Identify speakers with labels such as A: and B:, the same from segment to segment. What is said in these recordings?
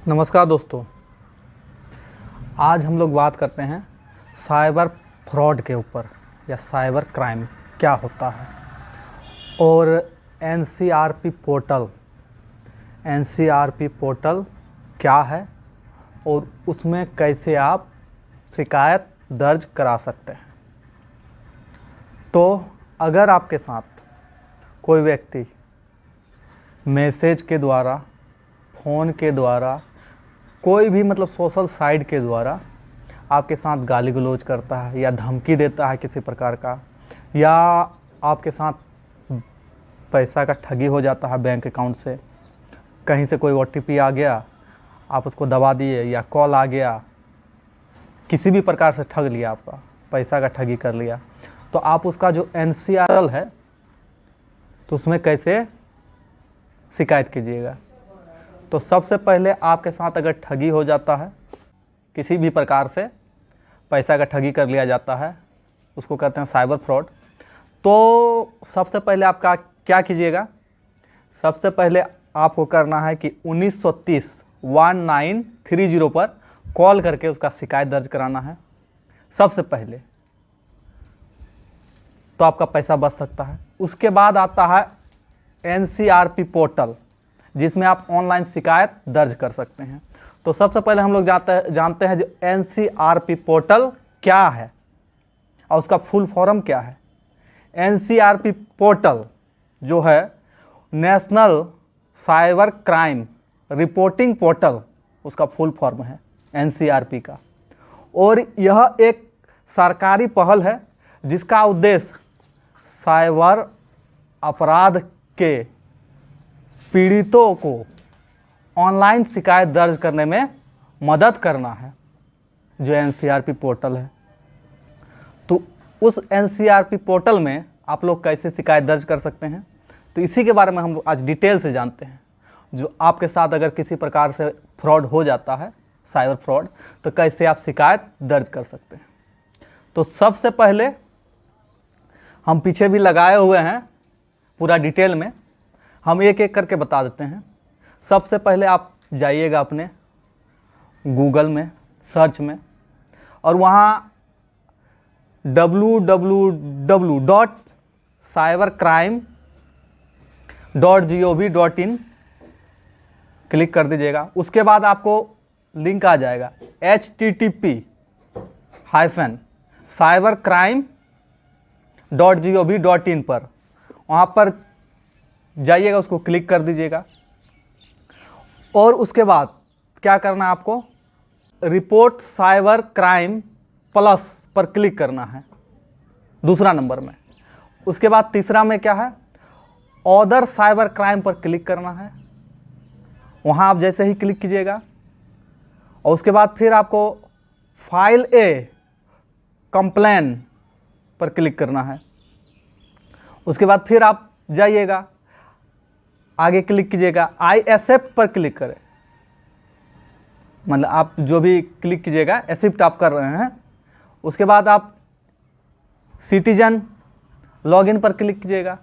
A: नमस्कार दोस्तों, आज हम लोग बात करते हैं साइबर फ्रॉड के ऊपर या साइबर क्राइम क्या होता है और एनसीआरपी पोर्टल क्या है और उसमें कैसे आप शिकायत दर्ज करा सकते हैं। तो अगर आपके साथ कोई व्यक्ति मैसेज के द्वारा, फ़ोन के द्वारा, कोई भी सोशल साइट के द्वारा आपके साथ गाली गलौज करता है या धमकी देता है किसी प्रकार का, या आपके साथ पैसा का ठगी हो जाता है बैंक अकाउंट से, कहीं से कोई ओटीपी आ गया, आप उसको दबा दिए, या कॉल आ गया, किसी भी प्रकार से ठग लिया, आपका पैसा का ठगी कर लिया, तो आप उसका जो एनसीआरएल है तो उसमें कैसे शिकायत कीजिएगा। तो सबसे पहले आपके साथ अगर ठगी हो जाता है, किसी भी प्रकार से पैसा का ठगी कर लिया जाता है, उसको कहते हैं साइबर फ्रॉड। तो सबसे पहले आपका क्या कीजिएगा, सबसे पहले आपको करना है कि 1930 पर कॉल करके उसका शिकायत दर्ज कराना है सबसे पहले, तो आपका पैसा बच सकता है। उसके बाद आता है एनसीआरपी पोर्टल, जिसमें आप ऑनलाइन शिकायत दर्ज कर सकते हैं। तो सबसे पहले हम लोग जानते हैं जो एनसीआरपी पोर्टल क्या है और उसका फुल फॉर्म क्या है। एनसीआरपी पोर्टल जो है national cyber crime reporting portal, उसका फुल फॉर्म है एनसीआरपी का, और यह एक सरकारी पहल है जिसका उद्देश्य साइबर अपराध के पीड़ितों को ऑनलाइन शिकायत दर्ज करने में मदद करना है, जो एनसीआरपी पोर्टल है। तो उस एनसीआरपी पोर्टल में आप लोग कैसे शिकायत दर्ज कर सकते हैं, तो इसी के बारे में हम आज डिटेल से जानते हैं। जो आपके साथ अगर किसी प्रकार से फ्रॉड हो जाता है, साइबर फ्रॉड, तो कैसे आप शिकायत दर्ज कर सकते हैं। तो सबसे पहले हम पीछे भी लगाए हुए हैं पूरा डिटेल में, हम एक एक करके बता देते हैं। सबसे पहले आप जाइएगा अपने गूगल में सर्च में, और वहाँ www.cybercrime.gov.in क्लिक कर दीजिएगा। उसके बाद आपको लिंक आ जाएगा http://cybercrime.gov.in पर, वहाँ पर जाइएगा, उसको क्लिक कर दीजिएगा। और उसके बाद क्या करना है, आपको रिपोर्ट साइबर क्राइम प्लस पर क्लिक करना है दूसरा नंबर में। उसके बाद तीसरा में क्या है, अदर साइबर क्राइम पर क्लिक करना है। वहाँ आप जैसे ही क्लिक कीजिएगा, और उसके बाद फिर आपको फाइल ए कंप्लेन पर क्लिक करना है। उसके बाद फिर आप जाइएगा, आगे क्लिक कीजिएगा, आई एक्सेप्ट पर क्लिक करें, आप जो भी क्लिक कीजिएगा एक्सेप्ट आप कर रहे हैं। उसके बाद आप सिटीजन लॉगिन पर क्लिक कीजिएगा।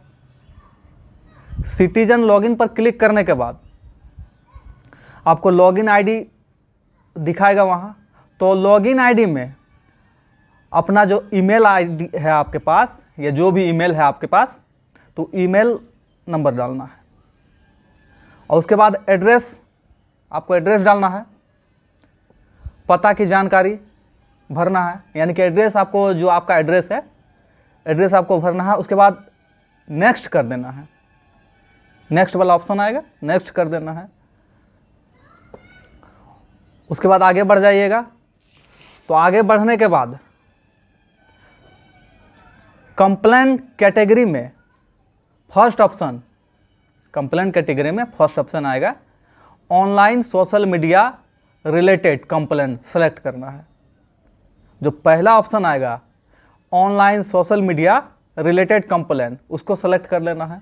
A: सिटीजन लॉगिन पर क्लिक करने के बाद आपको लॉगिन आईडी दिखाएगा वहाँ। तो लॉगिन आईडी में अपना जो ईमेल आईडी है आपके पास, या जो भी ईमेल है आपके पास, तो ईमेल नंबर डालना है। और उसके बाद एड्रेस, आपको एड्रेस डालना है, पता की जानकारी भरना है, यानी कि एड्रेस आपको, जो आपका एड्रेस है, एड्रेस आपको भरना है। उसके बाद नेक्स्ट कर देना है, नेक्स्ट वाला ऑप्शन आएगा, नेक्स्ट कर देना है। उसके बाद आगे बढ़ जाइएगा। तो आगे बढ़ने के बाद कंप्लेन कैटेगरी में फर्स्ट ऑप्शन, कंप्लेन कैटेगरी में फर्स्ट ऑप्शन आएगा online social media related complain, select करना है। जो पहला ऑप्शन आएगा online social media related complain, उसको सेलेक्ट कर लेना है।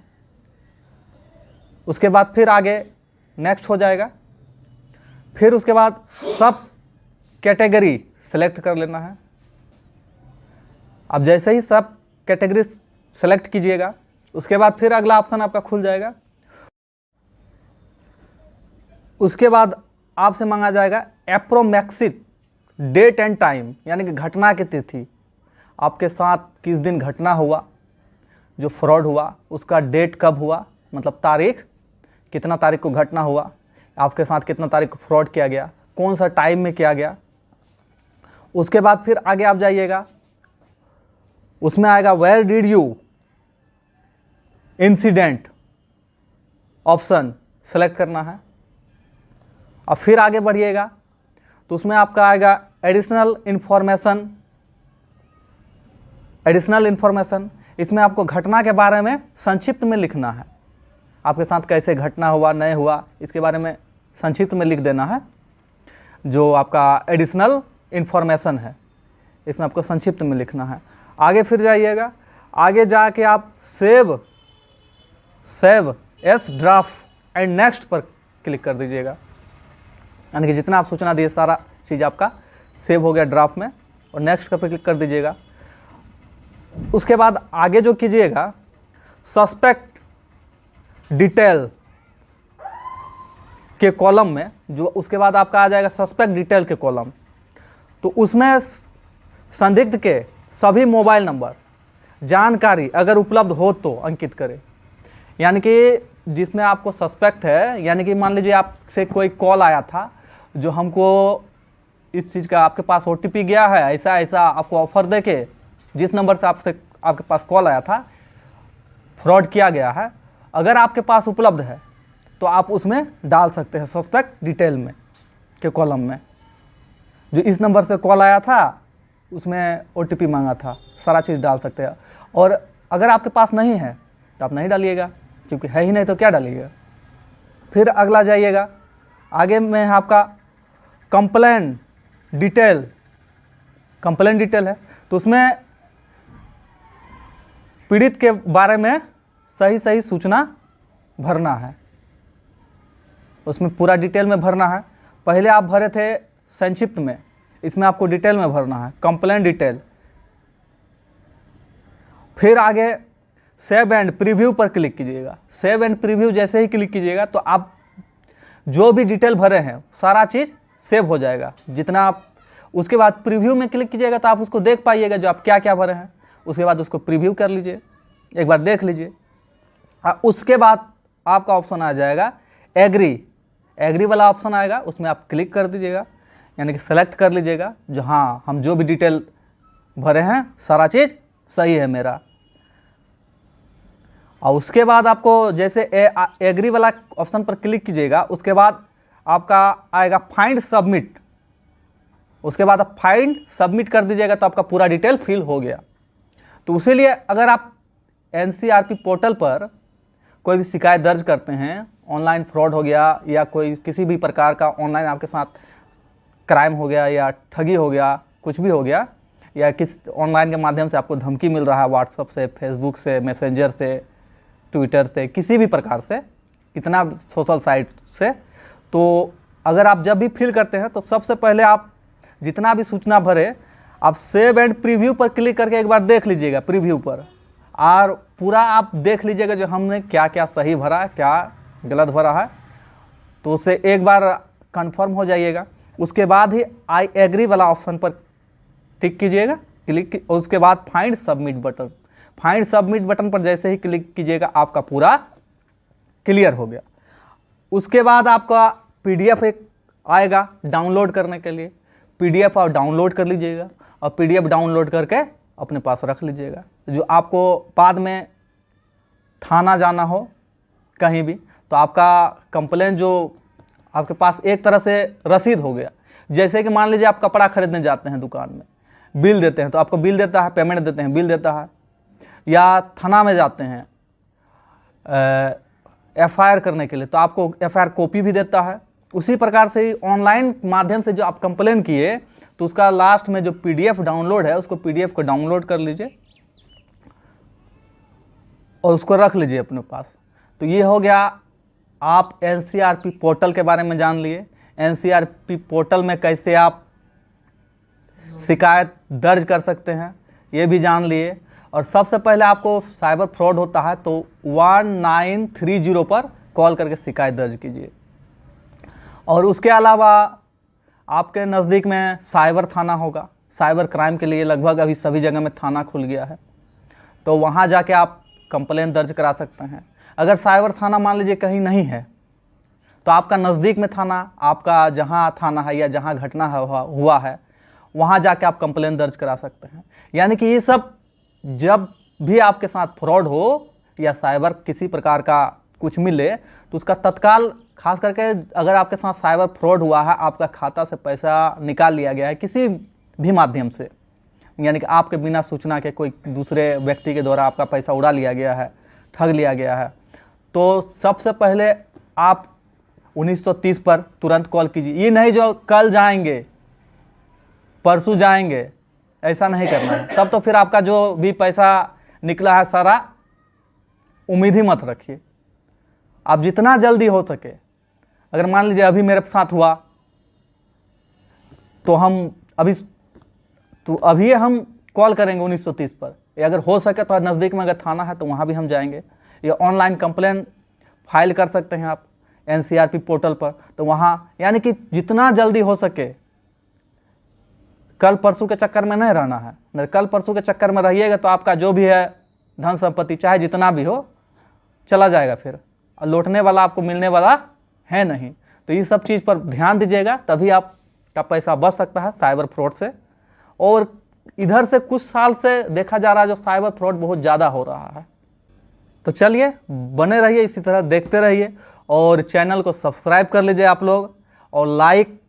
A: उसके बाद फिर आगे नेक्स्ट हो जाएगा। फिर उसके बाद सब कैटेगरी सेलेक्ट कर लेना है। अब जैसे ही सब कैटेगरी सेलेक्ट कीजिएगा, उसके बाद फिर अगला ऑप्शन आपका खुल जाएगा। उसके बाद आपसे मांगा जाएगा एप्रोमैक्सिक डेट एंड टाइम, यानी कि घटना की तिथि, आपके साथ किस दिन घटना हुआ, जो फ्रॉड हुआ उसका डेट कब हुआ, मतलब तारीख, कितना तारीख को घटना हुआ, आपके साथ कितना तारीख को फ्रॉड किया गया, कौन सा टाइम में किया गया। उसके बाद फिर आगे आप जाइएगा, उसमें आएगा where did you incident, option select करना है। और फिर आगे बढ़िएगा तो उसमें आपका आएगा एडिशनल इन्फॉर्मेशन। इसमें आपको घटना के बारे में संक्षिप्त में लिखना है, आपके साथ कैसे घटना हुआ नहीं हुआ इसके बारे में संक्षिप्त में लिख देना है। जो आपका एडिशनल इन्फॉर्मेशन है इसमें आपको संक्षिप्त में लिखना है। आगे फिर जाइएगा, आगे जाके आप save S draft and next पर क्लिक कर दीजिएगा, यानी कि जितना आप सूचना दिए सारा चीज़ आपका सेव हो गया ड्राफ्ट में, और नेक्स्ट पर क्लिक कर दीजिएगा। उसके बाद आगे जो कीजिएगा सस्पेक्ट डिटेल के कॉलम में, जो उसके बाद आपका आ जाएगा सस्पेक्ट डिटेल के कॉलम, तो उसमें संदिग्ध के सभी मोबाइल नंबर जानकारी अगर उपलब्ध हो तो अंकित करें। यानी कि जिसमें आपको सस्पेक्ट है, यानी कि मान लीजिए आपसे कोई कॉल आया था जो हमको इस चीज़ का आपके पास OTP गया है, ऐसा ऐसा आपको ऑफर दे के जिस नंबर से आपके पास कॉल आया था फ्रॉड किया गया है, अगर आपके पास उपलब्ध है तो आप उसमें डाल सकते हैं सस्पेक्ट डिटेल में के कॉलम में, जो इस नंबर से कॉल आया था उसमें OTP मांगा था, सारा चीज़ डाल सकते हैं। और अगर आपके पास नहीं है तो आप नहीं डालिएगा, क्योंकि है ही नहीं तो क्या डालिएगा। फिर अगला जाइएगा, आगे में आपका कंप्लेन डिटेल है, तो उसमें पीड़ित के बारे में सही सूचना भरना है, उसमें पूरा डिटेल में भरना है। पहले आप भरे थे संक्षिप्त में, इसमें आपको डिटेल में भरना है, कंप्लेन डिटेल। फिर आगे सेव एंड प्रीव्यू पर क्लिक कीजिएगा। सेव एंड प्रीव्यू जैसे ही क्लिक कीजिएगा तो आप जो भी डिटेल भरे हैं सारा चीज़ सेव हो जाएगा जितना आप। उसके बाद प्रीव्यू में क्लिक कीजिएगा तो आप उसको देख पाइएगा जो आप क्या क्या भरे हैं। उसके बाद उसको प्रीव्यू कर लीजिए, एक बार देख लीजिए। उसके बाद आपका ऑप्शन आ जाएगा एग्री वाला ऑप्शन आएगा, उसमें आप क्लिक कर दीजिएगा, यानी कि सेलेक्ट कर लीजिएगा जो हाँ हम जो भी डिटेल भरे हैं सारा चीज़ सही है मेरा। और उसके बाद आपको जैसे एग्री वाला ऑप्शन पर क्लिक कीजिएगा, उसके बाद आपका आएगा फाइंड सबमिट। उसके बाद आप फाइंड सबमिट कर दीजिएगा तो आपका पूरा डिटेल फिल हो गया। तो उसी लिए अगर आप NCRP पोर्टल पर कोई भी शिकायत दर्ज करते हैं, ऑनलाइन फ्रॉड हो गया या कोई किसी भी प्रकार का ऑनलाइन आपके साथ क्राइम हो गया या ठगी हो गया, कुछ भी हो गया, या किस ऑनलाइन के माध्यम से आपको धमकी मिल रहा है व्हाट्सएप से, फेसबुक से, मैसेंजर से, ट्विटर से, किसी भी प्रकार से, कितना सोशल साइट से, तो अगर आप जब भी फिल करते हैं तो सबसे पहले आप जितना भी सूचना भरे आप सेव एंड प्रीव्यू पर क्लिक करके एक बार देख लीजिएगा प्रीव्यू पर, और पूरा आप देख लीजिएगा जो हमने क्या क्या सही भरा है, क्या गलत भरा है, तो उससे एक बार कंफर्म हो जाइएगा। उसके बाद ही आई एग्री वाला ऑप्शन पर टिक कीजिएगा, क्लिक, और उसके बाद फाइंड सबमिट बटन पर जैसे ही क्लिक कीजिएगा आपका पूरा क्लियर हो गया। उसके बाद आपका PDF एक आएगा डाउनलोड करने के लिए, PDF आप डाउनलोड कर लीजिएगा और PDF डाउनलोड करके अपने पास रख लीजिएगा। जो आपको बाद में थाना जाना हो कहीं भी, तो आपका कंप्लेन जो आपके पास एक तरह से रसीद हो गया। जैसे कि मान लीजिए आप कपड़ा खरीदने जाते हैं दुकान में, बिल देते हैं तो आपको बिल देता है, पेमेंट देते हैं, बिल देता है, या थाना में जाते हैं FIR करने के लिए तो आपको FIR कॉपी भी देता है। उसी प्रकार से ही ऑनलाइन माध्यम से जो आप कंप्लेन किए तो उसका लास्ट में जो PDF डाउनलोड है उसको PDF को डाउनलोड कर लीजिए और उसको रख लीजिए अपने पास। तो ये हो गया, आप NCRP पोर्टल के बारे में जान लिए। NCRP पोर्टल में कैसे आप शिकायत दर्ज कर सकते हैं ये भी जान लिए। और सबसे पहले आपको साइबर फ्रॉड होता है तो 1930 पर कॉल करके शिकायत दर्ज कीजिए। और उसके अलावा आपके नज़दीक में साइबर थाना होगा। साइबर क्राइम के लिए लगभग अभी सभी जगह में थाना खुल गया है, तो वहाँ जाके आप कंप्लेंट दर्ज करा सकते हैं। अगर साइबर थाना मान लीजिए कहीं नहीं है, तो आपका नज़दीक में थाना, आपका जहाँ थाना है या जहाँ घटना हुआ है, वहाँ जाके आप कंप्लेंट दर्ज करा सकते हैं। यानी कि ये सब जब भी आपके साथ फ्रॉड हो या साइबर किसी प्रकार का कुछ मिले, तो उसका तत्काल, खास करके अगर आपके साथ साइबर फ्रॉड हुआ है, आपका खाता से पैसा निकाल लिया गया है किसी भी माध्यम से, यानी कि आपके बिना सूचना के कोई दूसरे व्यक्ति के द्वारा आपका पैसा उड़ा लिया गया है, ठग लिया गया है, तो सबसे पहले आप 1930 पर तुरंत कॉल कीजिए। ये नहीं जो कल जाएंगे, परसों जाएंगे, ऐसा नहीं करना है। तब तो फिर आपका जो भी पैसा निकला है सारा उम्मीद ही मत रखिए। आप जितना जल्दी हो सके, अगर मान लीजिए अभी मेरे साथ हुआ, तो अभी हम कॉल करेंगे 1930 पर, या अगर हो सके तो नज़दीक में अगर थाना है तो वहाँ भी हम जाएंगे, या ऑनलाइन कंप्लेंट फाइल कर सकते हैं आप NCRP पोर्टल पर, तो वहाँ, यानी कि जितना जल्दी हो सके, कल परसों के चक्कर में नहीं रहना है। नहीं, कल परसों के चक्कर में रहिएगा तो आपका जो भी है धन संपत्ति चाहे जितना भी हो चला जाएगा, फिर और लौटने वाला आपको मिलने वाला है नहीं। तो ये सब चीज़ पर ध्यान दीजिएगा, तभी आपका पैसा बच सकता है साइबर फ्रॉड से। और इधर से कुछ साल से देखा जा रहा है जो साइबर फ्रॉड बहुत ज़्यादा हो रहा है। तो चलिए बने रहिए, इसी तरह देखते रहिए, और चैनल को सब्सक्राइब कर लीजिए आप लोग, और लाइक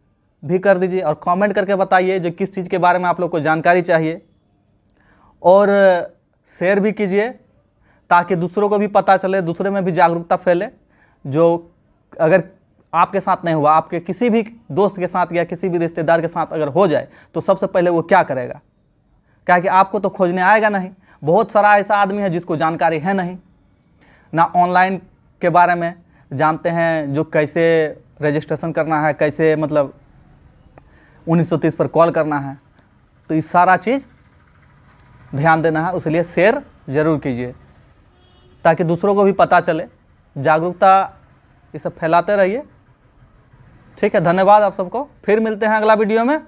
A: भी कर दीजिए, और कमेंट करके बताइए जो किस चीज़ के बारे में आप लोग को जानकारी चाहिए, और शेयर भी कीजिए ताकि दूसरों को भी पता चले, दूसरे में भी जागरूकता फैले। जो अगर आपके साथ नहीं हुआ, आपके किसी भी दोस्त के साथ या किसी भी रिश्तेदार के साथ अगर हो जाए, तो सबसे पहले वो क्या करेगा? क्या कि आपको तो खोजने आएगा नहीं। बहुत सारा ऐसा आदमी है जिसको जानकारी है नहीं, ना ऑनलाइन के बारे में जानते हैं, जो कैसे रजिस्ट्रेशन करना है, कैसे मतलब 1930 पर कॉल करना है। तो ये सारा चीज़ ध्यान देना है, उसलिए शेयर ज़रूर कीजिए ताकि दूसरों को भी पता चले। जागरूकता ये सब फैलाते रहिए। ठीक है, धन्यवाद आप सबको। फिर मिलते हैं अगला वीडियो में।